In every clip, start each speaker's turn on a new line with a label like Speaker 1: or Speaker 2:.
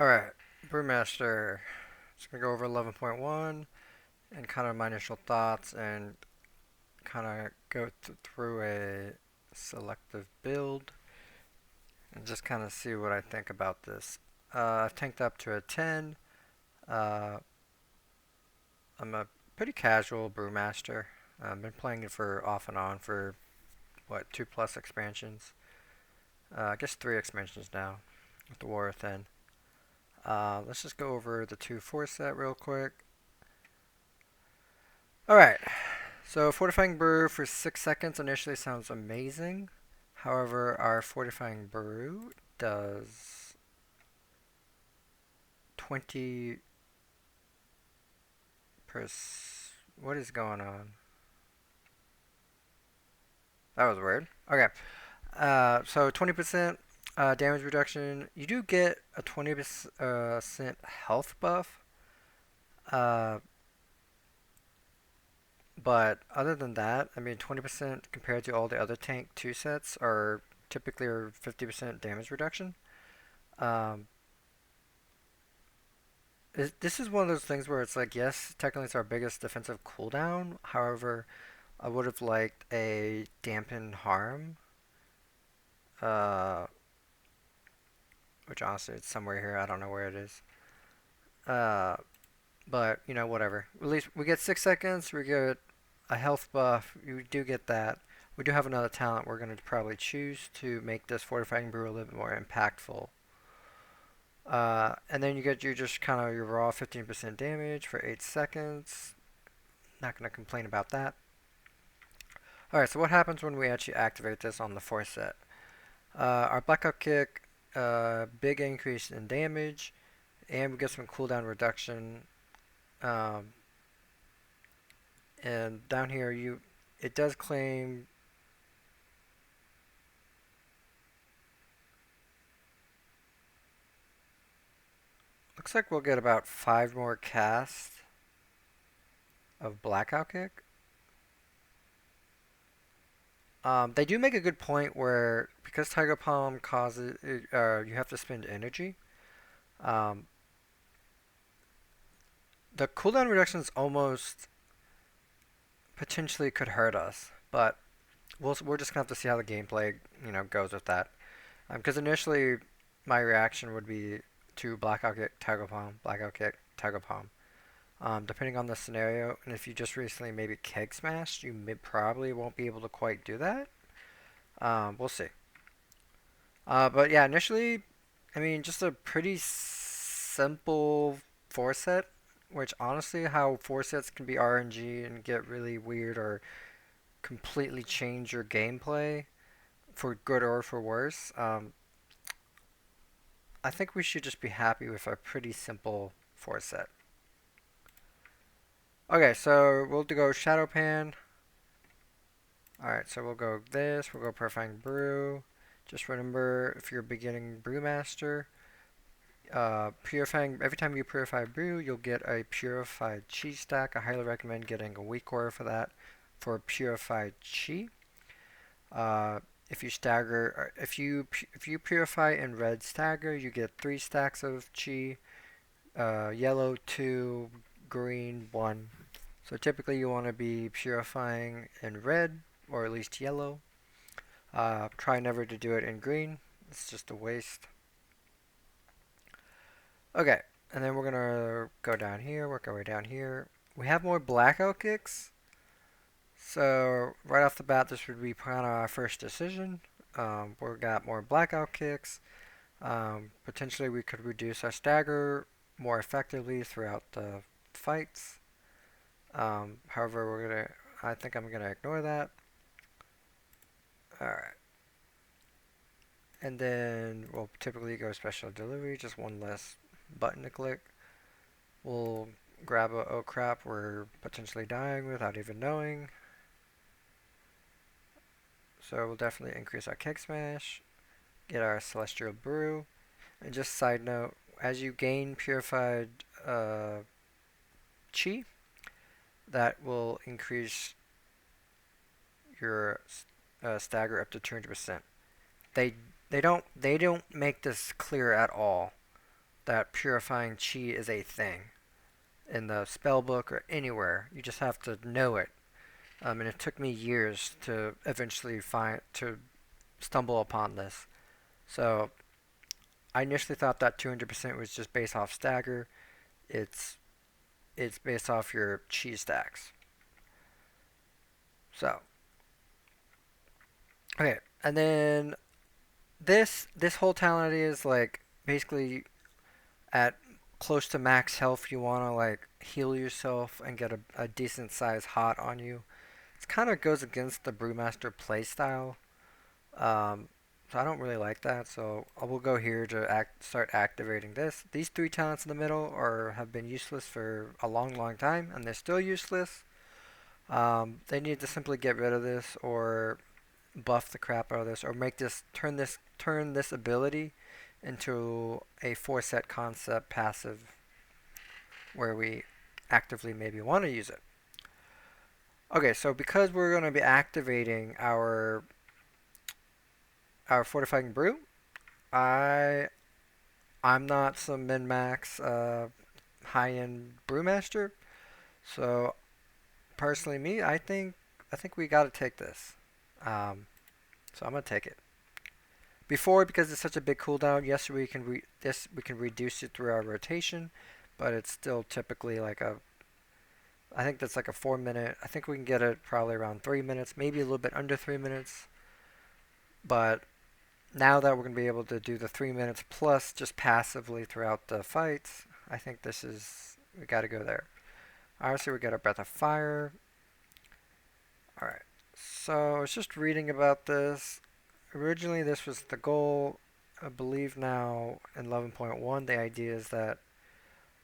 Speaker 1: Alright, Brewmaster. Just gonna go over 11.1 and kind of my initial thoughts and kind of go through a selective build and just kind of see what I think about this. I've tanked up to a 10. Uh, I'm a pretty casual Brewmaster. I've been playing it for off and on for what, 2+ expansions. I guess 3 expansions now with the War Within. Let's just go over the 2-4 set real quick. Alright, so Fortifying Brew for 6 seconds initially sounds amazing. However, our Fortifying Brew does 20 per... What is going on? That was weird. Okay, so 20% damage reduction. You do get a 20% health buff. Uh, But other than that, I mean, 20% compared to all the other tank 2 sets are typically a 50% damage reduction. Um, this is one of those things where it's like, yes, technically it's our biggest defensive cooldown. However, I would have liked a dampen harm, uh, which honestly it's somewhere here. I don't know where it is. Uh, but you know, whatever. At least we get 6 seconds. We get a health buff. You do get that. We do have another talent we're going to probably choose to make this Fortifying Brew a little bit more impactful. And then you get your just kind of your raw 15% damage for 8 seconds. Not going to complain about that. Alright, so what happens when we actually activate this on the 4 set? Our Blackout Kick, big increase in damage, and we get some cooldown reduction. Um, and down here, it does claim. Looks like we'll get about 5 more casts of Blackout Kick. They do make a good point where because Tiger Palm causes you have to spend energy. Um, the cooldown reductions almost potentially could hurt us, but we're just gonna have to see how the gameplay goes with that. Because initially my reaction would be to Blackout Kick, Tiger Palm, Blackout Kick, Tiger Palm. Depending on the scenario, and if you just recently maybe keg smashed, you probably won't be able to quite do that. We'll see. But yeah, initially, I mean, just a pretty simple 4 set, which honestly, how 4 sets can be RNG and get really weird or completely change your gameplay for good or for worse. I think we should just be happy with a pretty simple 4 set. Okay, so we'll go Shadow Pan. Alright, so we'll go this, we'll go Purifying Brew. Just remember, if you're a beginning Brewmaster, purifying every time you purify brew, you'll get a purified chi stack. I highly recommend getting a weak core for that, for purified chi. If you stagger, if you purify in red stagger, you get 3 stacks of chi. Yellow 2, green 1. So typically you want to be purifying in red or at least yellow. Try never to do it in green. It's just a waste. Okay, and then we're gonna go down here, work our way down here. We have more blackout kicks. So right off the bat, this would be kind of our first decision. We've got more blackout kicks. Potentially we could reduce our stagger more effectively throughout the fights. However, I think I'm gonna ignore that. Alright. And then we'll typically go special delivery, just one less button to click. We'll grab a oh crap, we're potentially dying without even knowing. So we'll definitely increase our keg smash, get our celestial brew, and just side note, as you gain purified chi, that will increase your stagger up to 200%. They don't make this clear at all that purifying chi is a thing in the spell book or anywhere. You just have to know it. And it took me years to eventually stumble upon this. So I initially thought that 200% was just based off stagger. It's it's based off your chi stacks. So okay, and then this whole talent is like basically at close to max health. You want to like heal yourself and get a decent size hot on you. It kind of goes against the Brewmaster playstyle. Um, so I don't really like that. So I will go here to start activating this. These three talents in the middle have been useless for a long, long time, and they're still useless. They need to simply get rid of this, or buff the crap out of this, or make turn this ability into a 4-set concept passive where we actively maybe want to use it. Okay, so because we're going to be activating our fortifying brew, I I'm not some min max high end brewmaster, so personally me, I think we got to take this. Um, so I'm gonna take it. Before, because it's such a big cooldown, yes, we can reduce it through our rotation, but it's still typically like a I think that's like a 4 minute. I think we can get it probably around 3 minutes, maybe a little bit under 3 minutes. But now that we're gonna be able to do the 3 minutes plus just passively throughout the fights, I think we got to go there. Obviously, we got a breath of fire. All right. So I was just reading about this. Originally, this was the goal. I believe now in 11.1, the idea is that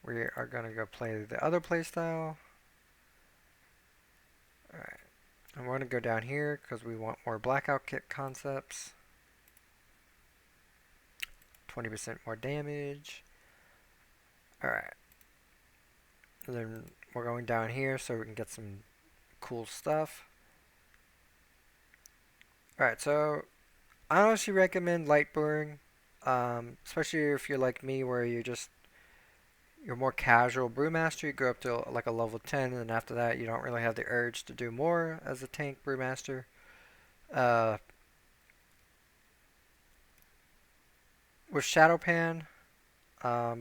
Speaker 1: we are going to go play the other playstyle. Alright. And we're going to go down here because we want more blackout kit concepts. 20% more damage. Alright. And then we're going down here so we can get some cool stuff. Alright, so I honestly recommend light brewing, especially if you're like me, where you're more casual brewmaster. You go up to like a level 10, and then after that, you don't really have the urge to do more as a tank brewmaster. Uh, with Shadowpan, I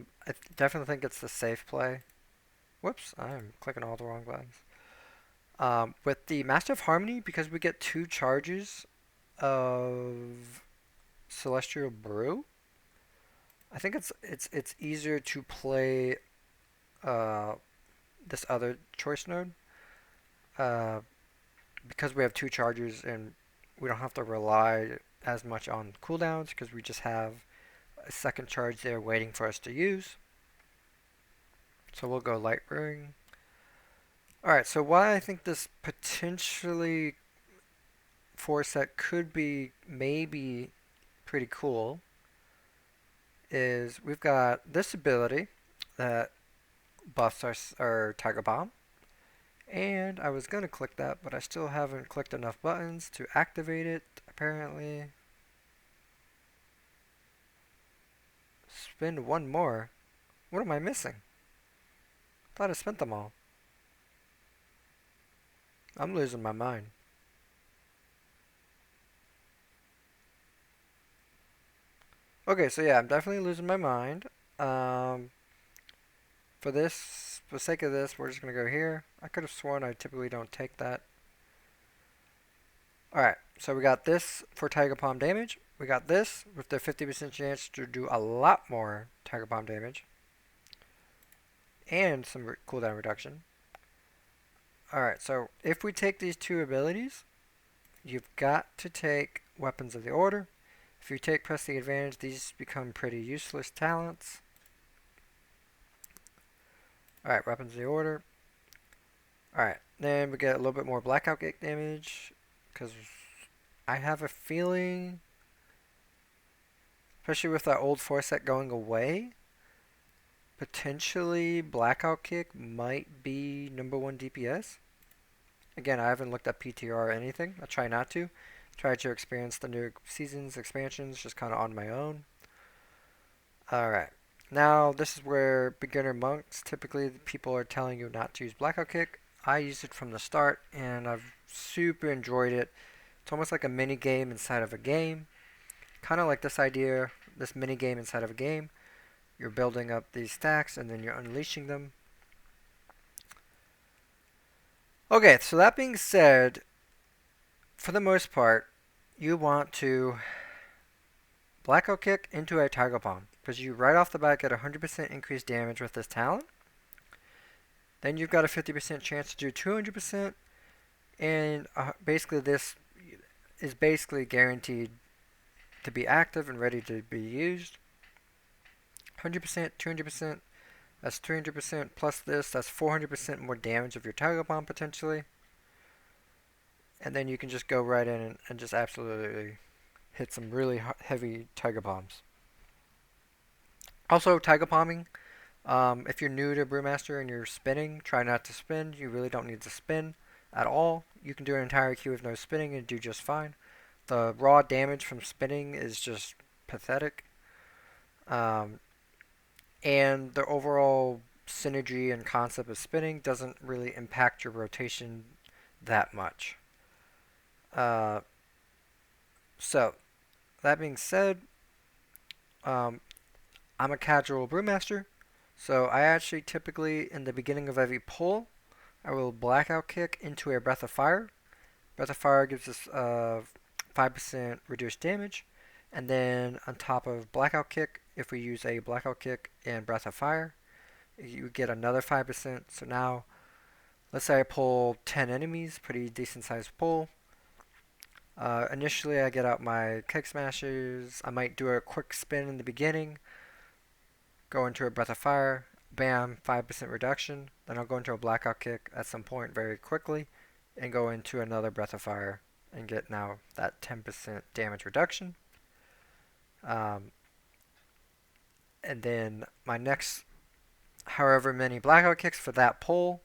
Speaker 1: definitely think it's the safe play. Whoops, I'm clicking all the wrong buttons. With the Master of Harmony, because we get 2 charges of Celestial Brew, I think it's easier to play uh, this other choice node uh, because we have 2 charges and we don't have to rely as much on cooldowns because we just have a second charge there waiting for us to use. So we'll go light brewing. Alright, so why I think this potentially 4-set could be maybe pretty cool is we've got this ability that buffs our Tiger Bomb. And I was going to click that, but I still haven't clicked enough buttons to activate it, apparently. Spend one more. What am I missing? Thought I spent them all. I'm losing my mind. Okay, so yeah, I'm definitely losing my mind. Um, for the sake of this, we're just going to go here. I could have sworn I typically don't take that. Alright, so we got this for Tiger Palm damage. We got this with the 50% chance to do a lot more Tiger Palm damage. And some cooldown reduction. Alright, so if we take these 2 abilities, you've got to take Weapons of the Order. If you take Press the Advantage, these become pretty useless talents. Alright, Weapons of the Order. Alright, then we get a little bit more Blackout Gate damage, because I have a feeling, especially with that old 4-set going away, potentially Blackout Kick might be #1 DPS. Again, I haven't looked at PTR or anything. I try not to. Try to experience the new seasons, expansions, just kind of on my own. Alright. Now, this is where beginner monks, typically people are telling you not to use blackout kick. I used it from the start and I've super enjoyed it. It's almost like a mini game inside of a game. Kind of like this idea, this mini game inside of a game. You're building up these stacks and then you're unleashing them. Okay, so that being said, for the most part, you want to blackout kick into a tiger bomb because you right off the bat get 100% increased damage with this talent. Then you've got a 50% chance to do 200%, and basically this is basically guaranteed to be active and ready to be used. 100%, 200%, that's 300% plus this, that's 400% more damage of your tiger bomb potentially. And then you can just go right in and just absolutely hit some really heavy tiger bombs. Also, tiger bombing, if you're new to Brewmaster and you're spinning, try not to spin. You really don't need to spin at all. You can do an entire queue with no spinning and do just fine. The raw damage from spinning is just pathetic. Um, and the overall synergy and concept of spinning doesn't really impact your rotation that much. Uh, so, that being said, um, I'm a casual brewmaster, so I actually typically, in the beginning of every pull, I will blackout kick into a breath of fire. Breath of fire gives us 5% reduced damage, and then on top of blackout kick, if we use a blackout kick and breath of fire, you get another 5%. So now, let's say I pull 10 enemies, pretty decent sized pull. Initially, I get out my kick smashers. I might do a quick spin in the beginning, go into a breath of fire, bam, 5% reduction. Then I'll go into a blackout kick at some point very quickly and go into another breath of fire and get now that 10% damage reduction. Um, and then my next however many blackout kicks for that pull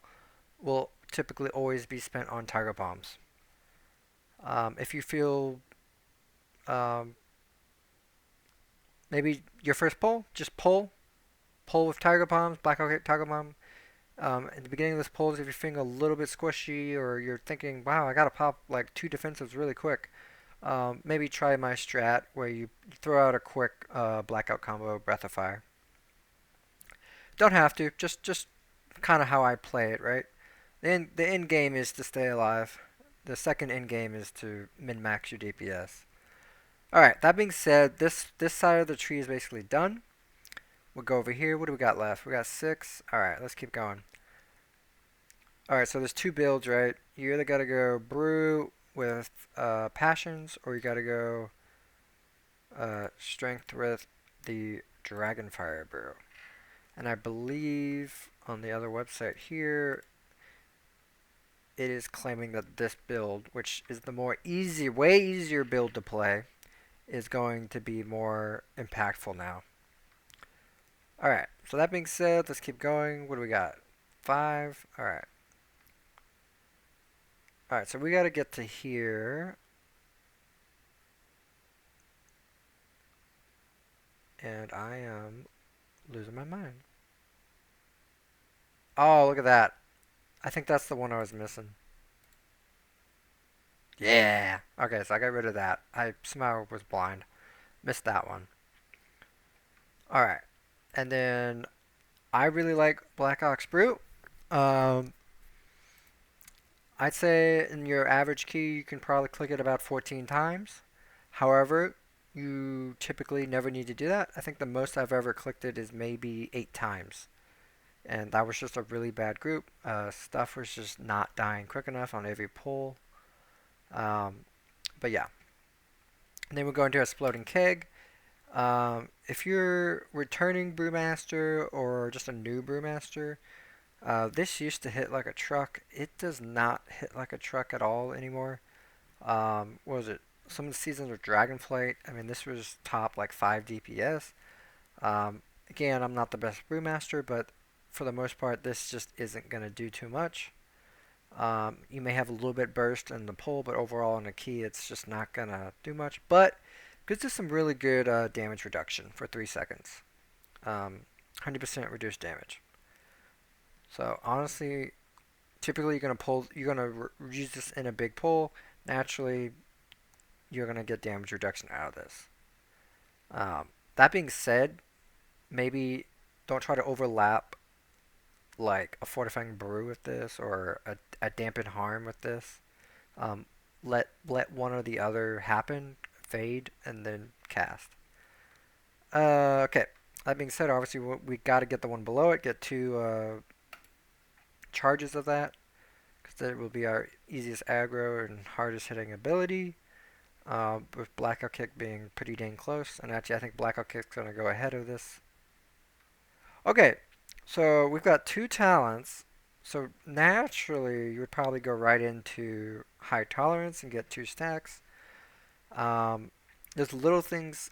Speaker 1: will typically always be spent on tiger bombs. If you feel um, maybe your first pull, just pull with tiger bombs, blackout kick, tiger bomb. At the beginning of this pull, if you're feeling a little bit squishy or you're thinking, wow, I gotta pop like 2 defensives really quick, maybe try my strat where you throw out a quick blackout combo, breath of fire. Don't have to, just kind of how I play it, right? The end game is to stay alive. The second end game is to min max your DPS. All right. That being said, this side of the tree is basically done. We'll go over here. What do we got left? We got 6. All right. Let's keep going. All right. So there's 2 builds, right? You either gotta go brew with passions, or you gotta go strength with the Dragonfire brew. And I believe on the other website here, it is claiming that this build, which is the way easier build to play, is going to be more impactful now. Alright, so that being said, let's keep going. What do we got? 5. Alright. Alright, so we gotta get to here. And I am losing my mind. Oh, look at that. I think that's the one I was missing. Yeah. Okay, so I got rid of that. I somehow was blind. Missed that one. Alright. And then I really like Black Ox Brew. Um, I'd say in your average key, you can probably click it about 14 times. However, you typically never need to do that. I think the most I've ever clicked it is maybe 8 times. And that was just a really bad group. Stuff was just not dying quick enough on every pull. But yeah. And then we'll go into Exploding Keg. If you're returning Brewmaster or just a new Brewmaster, this used to hit like a truck. It does not hit like a truck at all anymore. What was it? Some of the seasons of Dragonflight. I mean, this was top like 5 DPS. Again, I'm not the best Brewmaster, but for the most part, this just isn't going to do too much. You may have a little bit burst in the pull, but overall in the key, it's just not going to do much. But gives us some really good damage reduction for 3 seconds. 100% reduced damage. So honestly, typically you're gonna use this in a big pull. Naturally, you're gonna get damage reduction out of this. That being said, maybe don't try to overlap like a fortifying brew with this or a dampen harm with this. Um, let one or the other happen, fade, and then cast. Okay. That being said, obviously we got to get the one below it, get two charges of that, because that will be our easiest aggro and hardest hitting ability. With Blackout Kick being pretty dang close, and actually I think Blackout Kick's gonna go ahead of this. Okay, so we've got two talents. So naturally, you would probably go right into High Tolerance and get two stacks. Um, there's little things.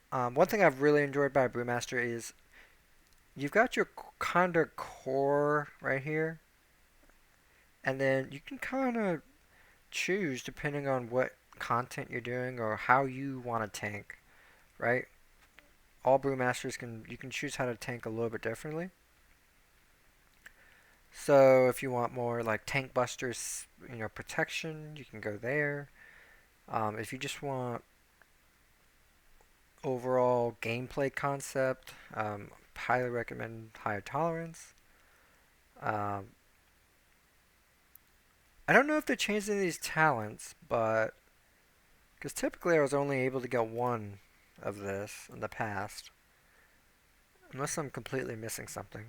Speaker 1: One thing I've really enjoyed by Brewmaster is you've got your kind of core right here, and then you can kind of choose depending on what content you're doing or how you want to tank, right? All Brewmasters you can choose how to tank a little bit differently. So if you want more like tank busters, protection, you can go there. If you just want overall gameplay concept, highly recommend higher tolerance. Um, I don't know if they changed any of these talents, but because typically I was only able to get one of this in the past, unless I'm completely missing something.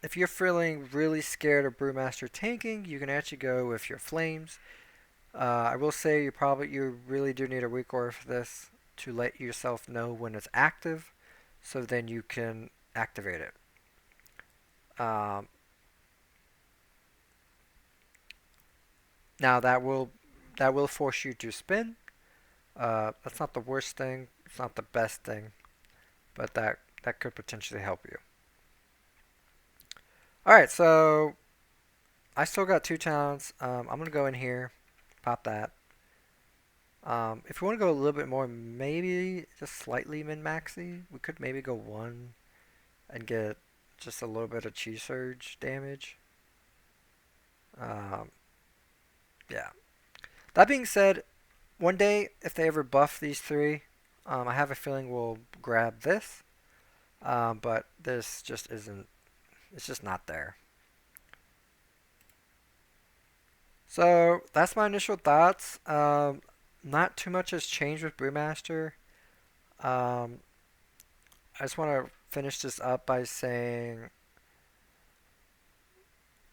Speaker 1: If you're feeling really scared of Brewmaster tanking, you can actually go with your flames. I will say you really do need a recoil for this to let yourself know when it's active, so then you can activate it. Um, Now that will force you to spin. That's not the worst thing. It's not the best thing, but that could potentially help you. All right, so I still got two talents. I'm gonna go in here, pop that. If you want to go a little bit more, maybe just slightly min-maxy, we could maybe go one and get just a little bit of chi surge damage. Um, yeah. That being said, one day if they ever buff these three, I have a feeling we'll grab this. But this just isn't. It's just not there. So that's my initial thoughts. Not too much has changed with Brewmaster. Um, I just want to finish this up by saying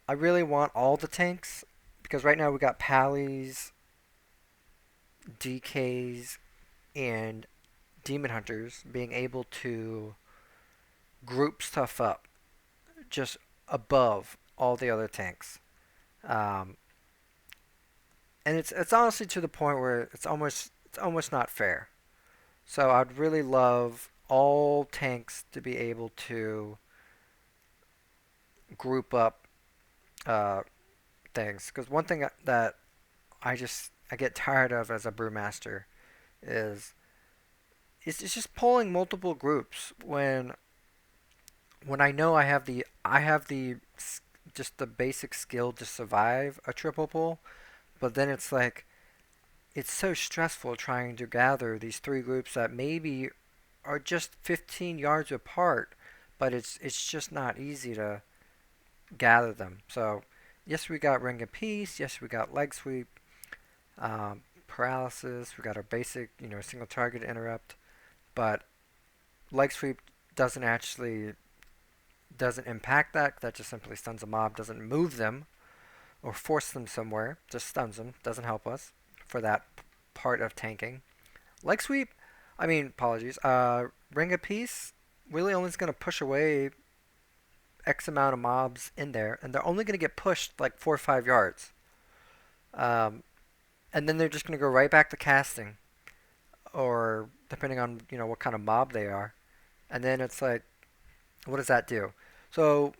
Speaker 1: I really want all the tanks because right now we got Pallies, DKs, and Demon Hunters being able to group stuff up just above all the other tanks. Um, and it's honestly to the point where it's almost not fair. So I'd really love all tanks to be able to group up uh, things. Because one thing that I get tired of as a brewmaster is it's just pulling multiple groups when I know I have the just the basic skill to survive a triple pull, but then it's like it's so stressful trying to gather these three groups that maybe are just 15 yards apart, but it's just not easy to gather them. So, yes, we got Ring of Peace. Yes, we got Leg Sweep, Paralysis. We got our basic, single target interrupt. But Leg Sweep doesn't actually doesn't impact that. That just simply stuns a mob. Doesn't move them or force them somewhere. Just stuns them. Doesn't help us for that part of tanking. Leg Sweep. I mean, apologies. Ring of Peace really only is going to push away X amount of mobs in there, and they're only going to get pushed like 4 or 5 yards. Um, and then they're just going to go right back to casting, or depending on what kind of mob they are. And then it's like, what does that do? So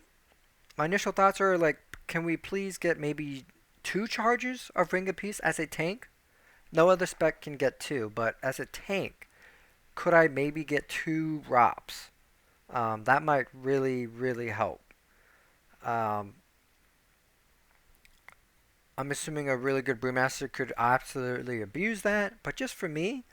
Speaker 1: my initial thoughts are like, can we please get maybe two charges of Ring of Peace as a tank? No other spec can get two, but as a tank, could I maybe get two ROPs? That might really, really help. Um, I'm assuming a really good brewmaster could absolutely abuse that, but just for me,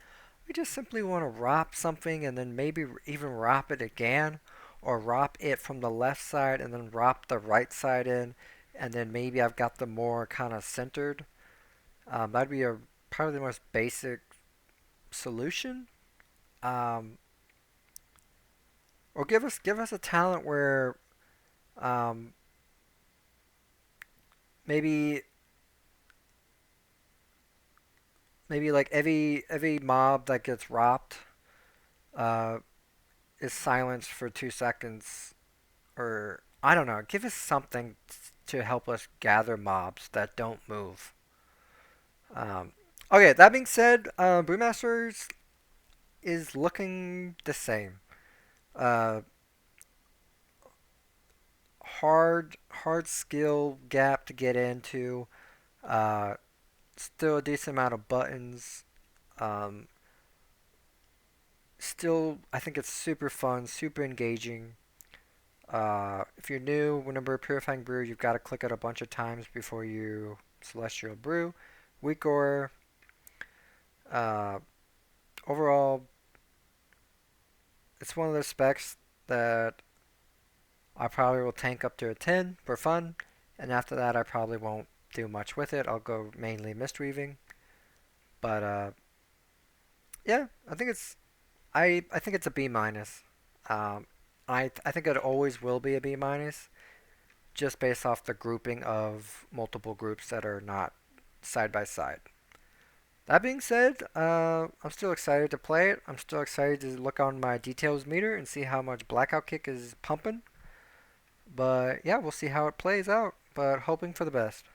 Speaker 1: I just simply want to wrap something and then maybe even wrap it again, or wrap it from the left side and then wrap the right side in, and then maybe I've got them more kind of centered. That'd be a probably the most basic solution. Um, or give us a talent where um, maybe maybe like every mob that gets wrapped uh, is silenced for 2 seconds, or I don't know. Give us something to help us gather mobs that don't move. Um, okay, that being said, Brewmasters is looking the same. Uh, hard skill gap to get into. Uh, Still a decent amount of buttons. Um, Still, I think it's super fun, super engaging. If you're new, whenever purifying brew, you've got to click it a bunch of times before you celestial brew. Weak ore. Uh, Overall, it's one of those specs that I probably will tank up to a 10 for fun, and after that, I probably won't do much with it. I'll go mainly mistweaving. But yeah, I think it's a B minus. I think it always will be a B minus, just based off the grouping of multiple groups that are not side by side. That being said, I'm still excited to play it. I'm still excited to look on my details meter and see how much Blackout Kick is pumping. But yeah, we'll see how it plays out. But hoping for the best.